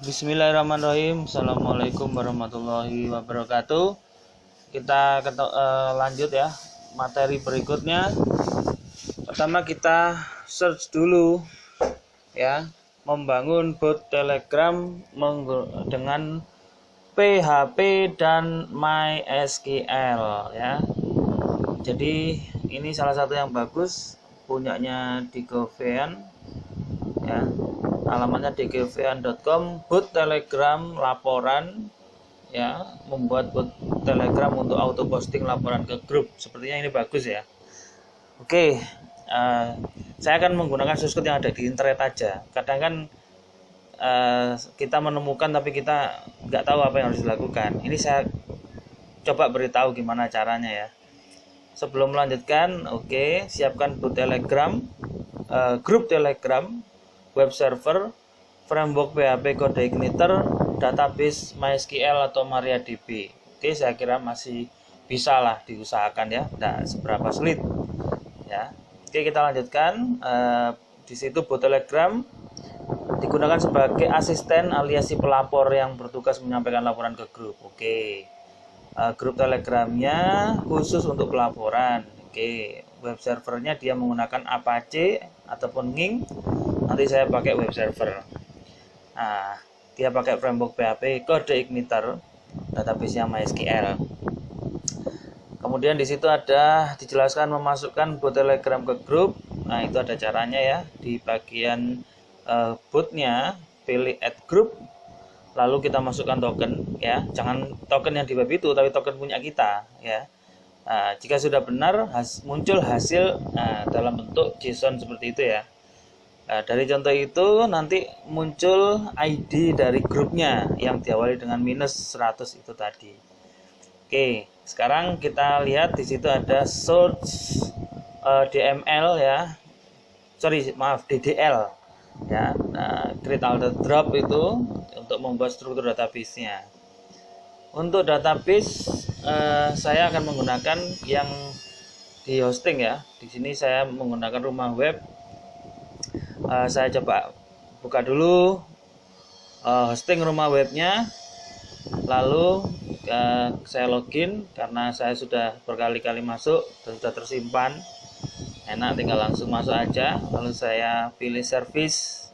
Bismillahirrahmanirrahim. Assalamualaikum warahmatullahi wabarakatuh. Kita lanjut ya materi berikutnya. Pertama kita search dulu ya, membangun bot Telegram dengan PHP dan MySQL ya. Jadi ini salah satu yang bagus, punyanya Digovean ya. Alamatnya dgovean.com, bot Telegram laporan ya, membuat bot Telegram untuk auto posting laporan ke grup. Sepertinya ini bagus ya. Oke, saya akan menggunakan source code yang ada di internet aja. Kadang kan kita menemukan tapi kita nggak tahu apa yang harus dilakukan. Ini saya coba beritahu gimana caranya ya. Sebelum melanjutkan, oke, siapkan bot Telegram, grup Telegram, web server, framework PHP, kode igniter, database MySQL atau MariaDB. Oke, saya kira masih bisa lah diusahakan ya, tidak seberapa sulit ya. Oke, kita lanjutkan. Di situ bot Telegram digunakan sebagai asisten alias si pelapor yang bertugas menyampaikan laporan ke grup. Oke, grup Telegramnya khusus untuk pelaporan. Oke, web servernya dia menggunakan Apache ataupun Nging. Nanti saya pakai web server. Nah, dia pakai framework PHP, kode igniter, database-nya MySQL. Kemudian di situ ada dijelaskan memasukkan bot Telegram ke grup. Nah, itu ada caranya ya. Di bagian botnya pilih add group, lalu kita masukkan token ya. Jangan token yang di web itu, tapi token punya kita ya. Nah, jika sudah benar muncul hasil dalam bentuk JSON seperti itu ya. Nah, dari contoh itu nanti muncul ID dari grupnya yang diawali dengan -100 itu tadi. Oke, sekarang kita lihat di situ ada source DML ya. DDL ya. Nah, create alter drop itu untuk membuat struktur database-nya. Untuk database saya akan menggunakan yang di hosting ya. Di sini saya menggunakan rumah web. Saya coba buka dulu hosting rumah webnya, lalu saya login karena saya sudah berkali-kali masuk dan sudah tersimpan. Enak, tinggal langsung masuk aja. Lalu saya pilih service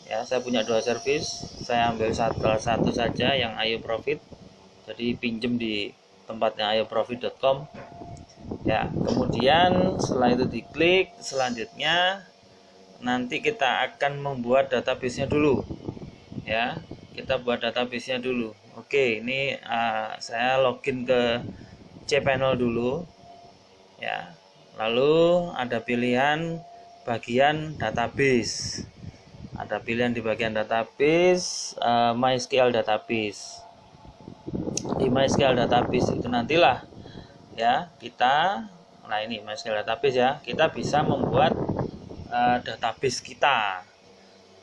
ya, saya punya 2 service, saya ambil salah satu saja yang Ayo Profit, jadi pinjem di tempatnya ayoprofit.com ya. Kemudian setelah itu diklik, selanjutnya nanti kita akan membuat database-nya dulu ya. Kita buat database-nya dulu. Oke, ini saya login ke cPanel dulu ya. Lalu ada pilihan bagian database. Ada pilihan di bagian database, MySQL database. Di MySQL database itu nantilah ya kita, nah ini MySQL database ya, kita bisa membuat database kita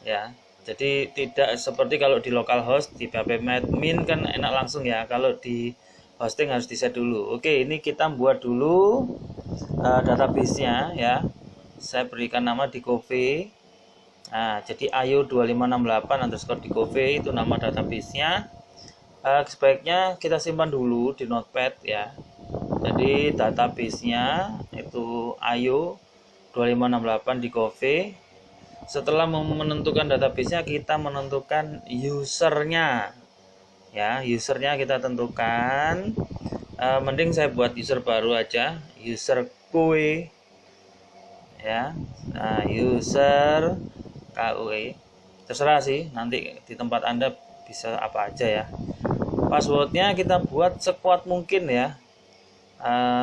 ya. Jadi tidak seperti kalau di localhost di php-admin kan enak langsung ya, kalau di hosting harus di-set dulu. Oke, ini kita buat dulu database-nya ya. Saya berikan nama Digove. Nah, jadi ayo2568_digove itu nama database-nya. Sebaiknya kita simpan dulu di notepad ya. Jadi database-nya itu ayo 2568 Digove. Setelah menentukan database-nya, kita menentukan usernya ya. Usernya kita tentukan, mending saya buat user baru aja, user KUE ya. Nah, user KUE terserah sih, nanti di tempat Anda bisa apa aja ya. Passwordnya kita buat sekuat mungkin ya.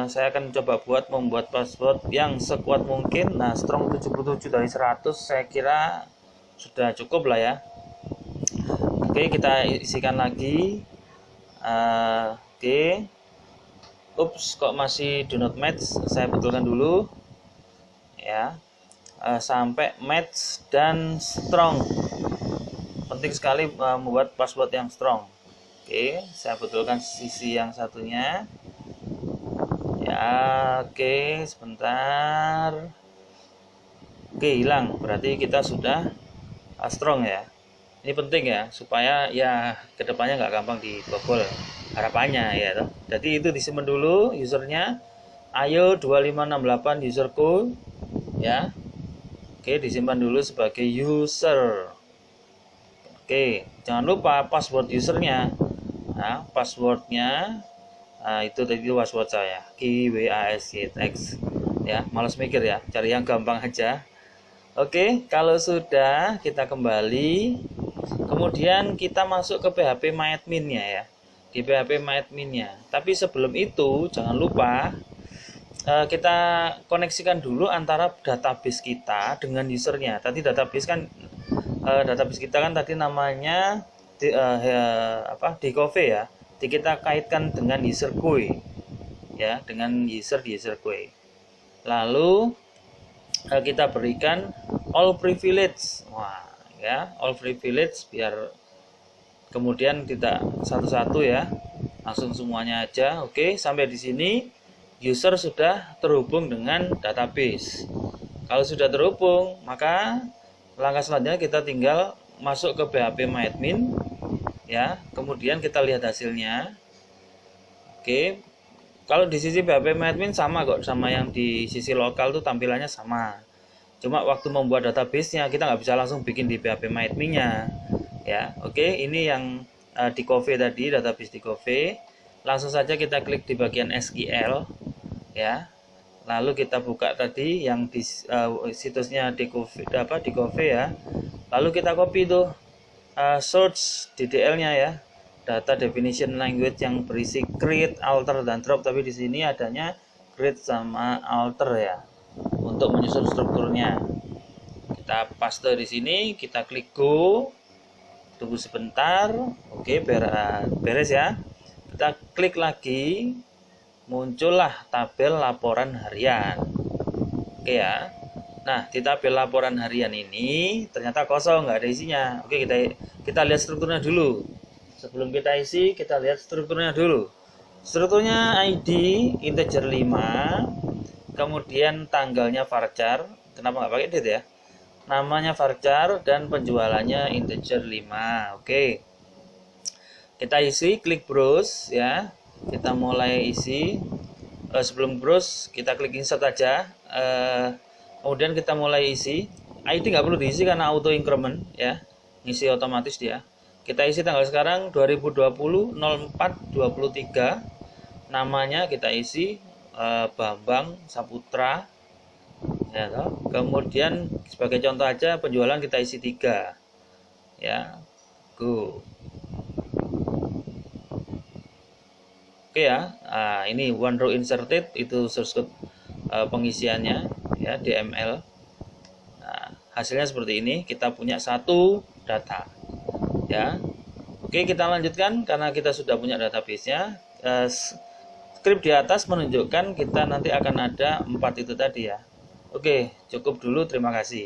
Saya akan coba membuat password yang sekuat mungkin. Nah, strong 77 dari 100 saya kira sudah cukup lah ya. Oke, kita isikan lagi. Oke. Ups, kok masih do not match, saya betulkan dulu ya. Sampai match dan strong. Penting sekali membuat password yang strong. Oke, saya betulkan sisi yang satunya ya. Oke, sebentar. Oke, hilang, berarti kita sudah strong ya. Ini penting ya, supaya ya kedepannya nggak gampang dibobol harapannya ya toh. Jadi itu disimpan dulu usernya. Ayo 2568 userku ya. Oke, disimpan dulu sebagai user. Oke, jangan lupa password usernya. Nah, passwordnya itu tadi password saya, KWASYX ya. Males mikir ya, cari yang gampang aja. Oke, kalau sudah kita kembali, kemudian kita masuk ke PHP MyAdmin-nya ya. Di PHP MyAdmin-nya. Tapi sebelum itu jangan lupa kita koneksikan dulu antara database kita dengan usernya. Tadi database kita kan tadi namanya Dcove ya. Jadi kita kaitkan dengan user GUI ya, dengan user di user GUI. Lalu kita berikan all privilege. Wah, ya, all privilege biar kemudian tidak satu-satu ya. Langsung semuanya aja. Oke, sampai di sini user sudah terhubung dengan database. Kalau sudah terhubung, maka langkah selanjutnya kita tinggal masuk ke PHP MyAdmin ya, kemudian kita lihat hasilnya. Oke, kalau di sisi PHP MyAdmin sama kok, sama yang di sisi lokal tuh tampilannya sama. Cuma waktu membuat database-nya kita nggak bisa langsung bikin di PHP MyAdmin-nya ya. Oke, ini yang Dcove tadi, database Dcove. Langsung saja kita klik di bagian SQL ya. Lalu kita buka tadi yang di situsnya Dcove ya. Lalu kita copy tuh source DDL-nya ya, data definition language yang berisi create, alter dan drop. Tapi di sini adanya create sama alter ya, untuk menyusun strukturnya. Kita paste di sini, kita klik go. Tunggu sebentar. Oke, beres ya. Kita klik lagi, muncullah tabel laporan harian. Oke ya. Nah, di tabel laporan harian ini ternyata kosong, nggak ada isinya. Oke, kita lihat strukturnya dulu. Sebelum kita isi, kita lihat strukturnya dulu. Strukturnya ID integer 5, kemudian tanggalnya varchar. Kenapa nggak pakai date ya? Namanya varchar dan penjualannya integer 5. Oke. Kita isi, klik browse ya. Kita mulai isi. Sebelum browse, kita klik insert aja. Kemudian kita mulai isi. ID nggak perlu diisi karena auto increment ya, ngisi otomatis dia. Kita isi tanggal sekarang 2020/04/23. Namanya kita isi Bambang Saputra ya toh. Kemudian sebagai contoh aja penjualan kita isi 3 ya. Go. Oke ya. Ini one row inserted, itu source code pengisiannya ya, DML. Nah, hasilnya seperti ini, kita punya satu data ya. Oke, kita lanjutkan karena kita sudah punya database-nya. Script di atas menunjukkan kita nanti akan ada 4 itu tadi ya. Oke, cukup dulu, terima kasih.